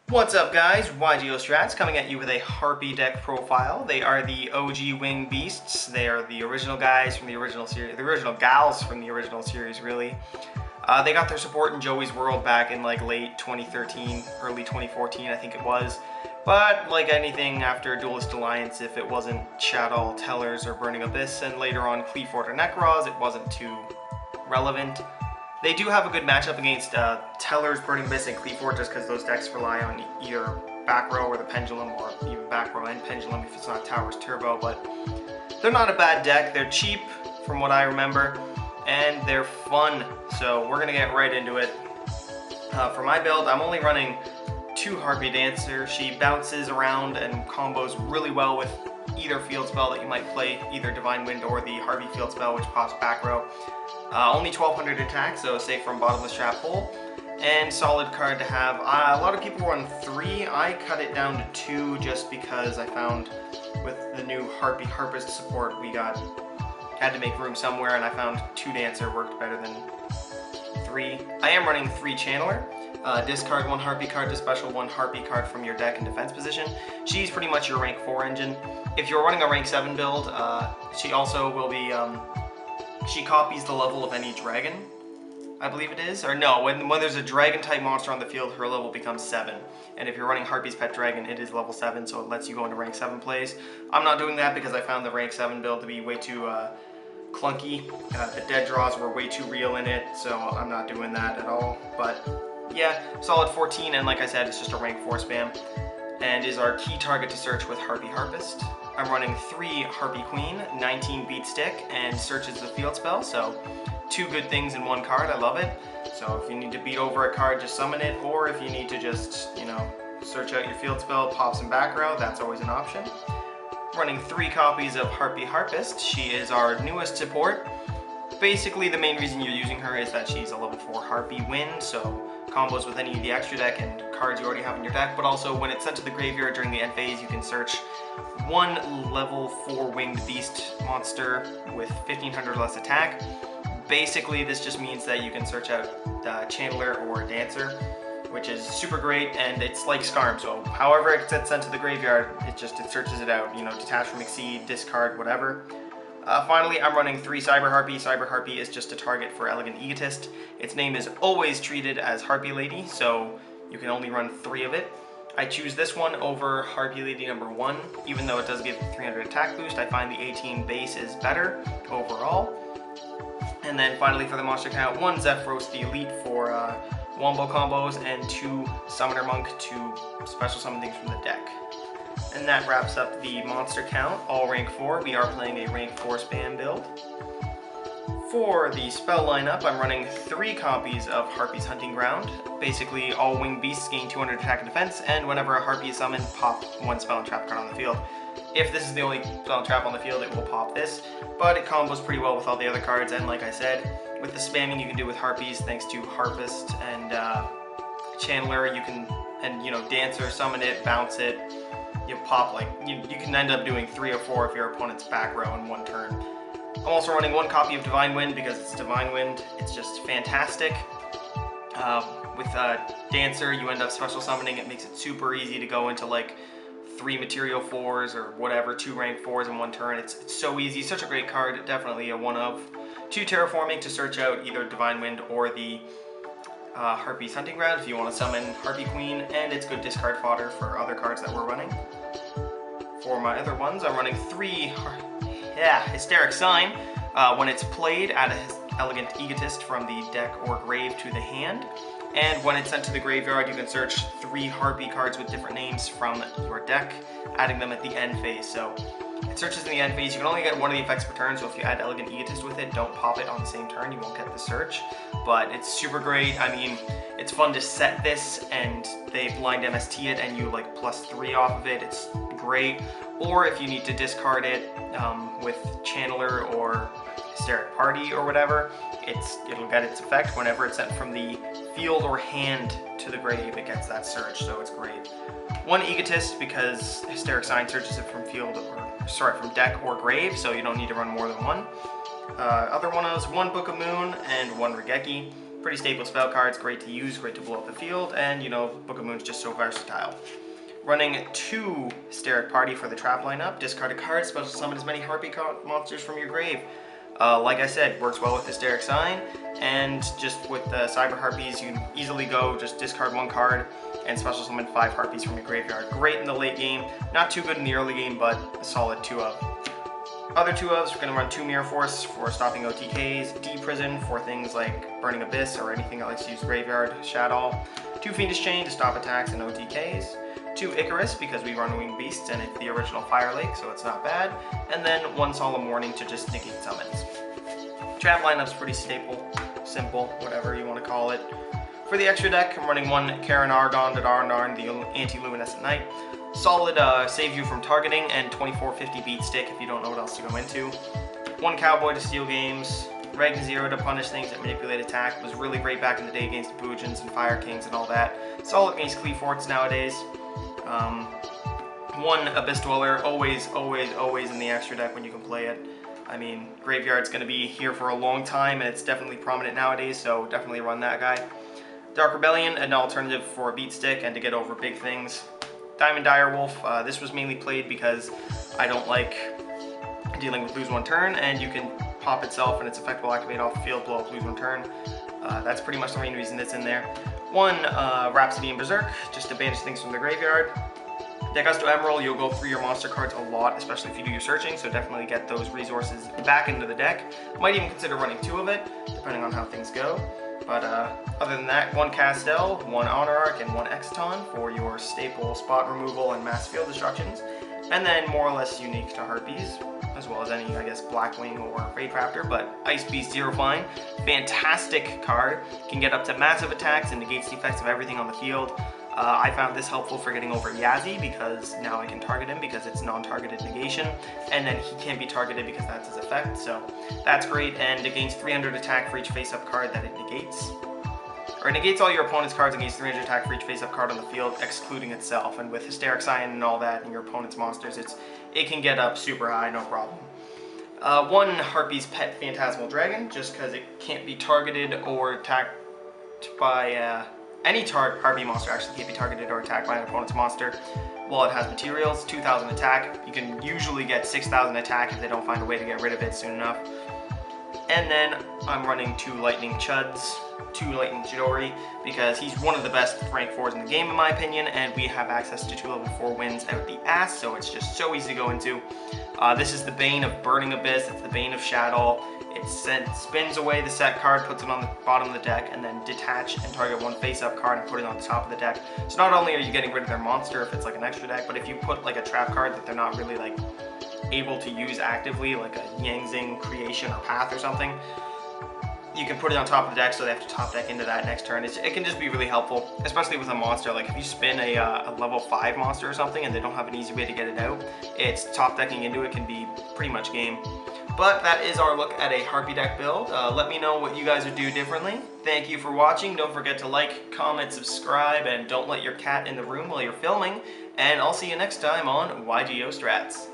What's up guys, YGO Strats coming at you with a Harpie deck profile. They are the OG wing beasts. They are the original guys from the original series, the original gals from the original series really. They got their support in Joey's World back in like late 2013, early 2014 I think it was. But like anything after Duelist Alliance, if it wasn't Shadow, Tellers, or Burning Abyss, and later on Cleafort or Necros, it wasn't too relevant. They do have a good matchup against Tellers, Burning Abyss, and Cleafort just because those decks rely on either back row or the Pendulum, or even back row and Pendulum if it's not Towers Turbo, but they're not a bad deck. They're cheap from what I remember, and they're fun, so we're going to get right into it. For my build, I'm only running 2 Harpie Dancer. She bounces around and combos really well with either field spell that you might play, either Divine Wind or the Harpie field spell, which pops back row. Only 1200 attack, so safe from bottomless trap hole, and solid card to have. A lot of people run 3. I cut it down to 2 just because I found with the new Harpie Harpist support we had to make room somewhere, and I found 2 Dancer worked better than 3. I am running 3 Channeler. Discard 1 Harpie card to special 1 Harpie card from your deck in defense position. She's pretty much your rank 4 engine. If you're running a rank 7 build, she also will be, she copies the level of any dragon, I believe it is. Or no, when there's a dragon type monster on the field, her level becomes 7. And if you're running Harpie's Pet Dragon, it is level 7, so it lets you go into rank 7 plays. I'm not doing that because I found the rank 7 build to be way too clunky. The dead draws were way too real in it, so I'm not doing that at all. But yeah, solid 14, and like I said, it's just a rank 4 spam, and is our key target to search with Harpie Harpist. I'm running 3 Harpie Queen, 19 beat stick, and searches the field spell, so 2 good things in 1 card. I love it. So if you need to beat over a card, just summon it, or if you need to just, you know, search out your field spell, pop some back row, that's always an option. Running 3 copies of Harpie Harpist. She is our newest support. Basically, the main reason you're using her is that she's a level 4 Harpie Wind, so combos with any of the extra deck and cards you already have in your deck, but also when it's sent to the graveyard during the end phase, you can search 1 level 4 winged beast monster with 1500 less attack. Basically, this just means that you can search out Channeler or Dancer, which is super great, and it's like Scarm, so however it gets sent to the graveyard, it searches it out, you know, detach from Exceed, discard, whatever. Finally, I'm running 3 Cyber Harpie. Cyber Harpie is just a target for Elegant Egotist. Its name is always treated as Harpie Lady, so you can only run 3 of it. I choose this one over Harpie Lady number 1, even though it does give 300 attack boost. I find the 18 base is better overall. And then finally for the monster count, 1 Zephyros the Elite for wombo combos, and 2 Summoner Monk to special summon things from the deck. And that wraps up the monster count, all rank 4. We are playing a rank 4 spam build. For the spell lineup, I'm running 3 copies of Harpie's Hunting Ground. Basically, all winged beasts gain 200 attack and defense, and whenever a Harpie is summoned, pop 1 spell and trap card on the field. If this is the only spell and trap on the field, it will pop this, but it combos pretty well with all the other cards, and like I said, with the spamming you can do with Harpies, thanks to Harpist and Channeler, you can, and you know, Dancer, summon it, bounce it, you pop, like, you can end up doing 3 or 4 if your opponent's back row in 1 turn. I'm also running 1 copy of Divine Wind because it's Divine Wind. It's just fantastic. With Dancer, you end up special summoning. It makes it super easy to go into like 3 material 4s or whatever, 2 rank 4s in 1 turn. It's so easy, such a great card, definitely a 1 of. 2 Terraforming to search out either Divine Wind or the Harpie's Hunting Ground if you want to summon Harpie Queen, and it's good discard fodder for other cards that we're running. For my other ones, I'm running 3 Hysteric Sign. When it's played, add an Elegant Egotist from the deck or grave to the hand. And when it's sent to the graveyard, you can search 3 Harpie cards with different names from your deck, adding them at the end phase. So it searches in the end phase. You can only get 1 of the effects per turn, so if you add Elegant Egotist with it, don't pop it on the same turn, you won't get the search. But it's super great. I mean, it's fun to set this, and they blind MST it, and you like +3 off of it. It's great. Or if you need to discard it with Channeler or Hysteric Party or whatever, it'll get its effect whenever it's sent from the field or hand to the grave. It gets that search, so it's great. 1 Egotist because Hysteric Sign searches it from from deck or grave, so you don't need to run more than 1. Other one is 1 Book of Moon and 1 Raigeki. Pretty staple spell cards, great to use, great to blow up the field, and you know, Book of Moon's just so versatile. Running 2 Hysteric Party for the trap lineup. Discard a card, special summon as many Harpie monsters from your grave. Like I said, works well with Hysteric Sign, and just with the Cyber Harpies, you can easily go just discard 1 card and special summon 5 Harpies from your graveyard. Great in the late game, not too good in the early game, but a solid 2 of. Other 2 ofs, we're going to run 2 Mirror Force for stopping OTKs, D-Prison for things like Burning Abyss or anything that likes to use Graveyard, Shadow, 2 Fiendish Chain to stop attacks and OTKs, 2 Icarus because we run Winged Beasts and it's the original Fire Lake, so it's not bad, and then 1 Solemn Warning to just negate summons. Trap lineup's pretty staple, simple, whatever you want to call it. For the extra deck, I'm running 1 Cairngorgon, the Antiluminescent Knight. Solid, saves you from targeting, and 2450 beat stick if you don't know what else to go into. 1 Cowboy to steal games. Ragnazero to punish things that manipulate attack. Was really great back in the day against Boojins and Fire Kings and all that. Solid against Cleave Forts nowadays. 1 Abyss Dweller, always in the extra deck when you can play it. I mean, Graveyard's going to be here for a long time, and it's definitely prominent nowadays, so definitely run that guy. Dark Rebellion, an alternative for a beat stick and to get over big things. Diamond Direwolf, this was mainly played because I don't like dealing with lose 1 turn, and you can pop itself and its effect will activate off the field, blow up, lose 1 turn. That's pretty much the main reason it's in there. 1 Rhapsody and Berserk, just to banish things from the graveyard. Degusto Emerald, you'll go through your monster cards a lot, especially if you do your searching, so definitely get those resources back into the deck. Might even consider running 2 of it, depending on how things go. But other than that, 1 Castel, 1 Honor Arc, and 1 Exciton for your staple spot removal and mass field destructions. And then more or less unique to Harpies, as well as any, I guess, Blackwing or Raid Raptor, but Ice Beast Zero Fine. Fantastic card, can get up to massive attacks and negates the effects of everything on the field. I found this helpful for getting over Yazzie because now I can target him because it's non-targeted negation, and then he can't be targeted because that's his effect, so that's great, and it gains 300 attack for each face-up card that it negates. Or it negates all your opponent's cards and gains 300 attack for each face-up card on the field, excluding itself, and with Hysteric Sign and all that and your opponent's monsters, it can get up super high, no problem. 1 Harpie's Pet Phantasmal Dragon, just because it can't be targeted or attacked by any Harpie monster actually can't be targeted or attacked by an opponent's monster while it has materials. 2000 attack. You can usually get 6000 attack if they don't find a way to get rid of it soon enough. And then I'm running 2 Lightning Chuds, 2 Lightning Chidori, because he's one of the best rank 4s in the game in my opinion, and we have access to 2 level 4 wins out the ass, so it's just so easy to go into. This is the bane of Burning Abyss, it's the bane of Shadow. It spins away the set card, puts it on the bottom of the deck, and then detach and target 1 face-up card and put it on the top of the deck. So not only are you getting rid of their monster if it's like an extra deck, but if you put like a trap card that they're not really like able to use actively, like a Yangzing Creation or Path or something, you can put it on top of the deck so they have to top deck into that next turn. It can just be really helpful, especially with a monster. Like if you spin a level 5 monster or something and they don't have an easy way to get it out, it's top decking into it can be pretty much game. But that is our look at a Harpie deck build. Let me know what you guys would do differently. Thank you for watching. Don't forget to like, comment, subscribe, and don't let your cat in the room while you're filming. And I'll see you next time on YGO Strats.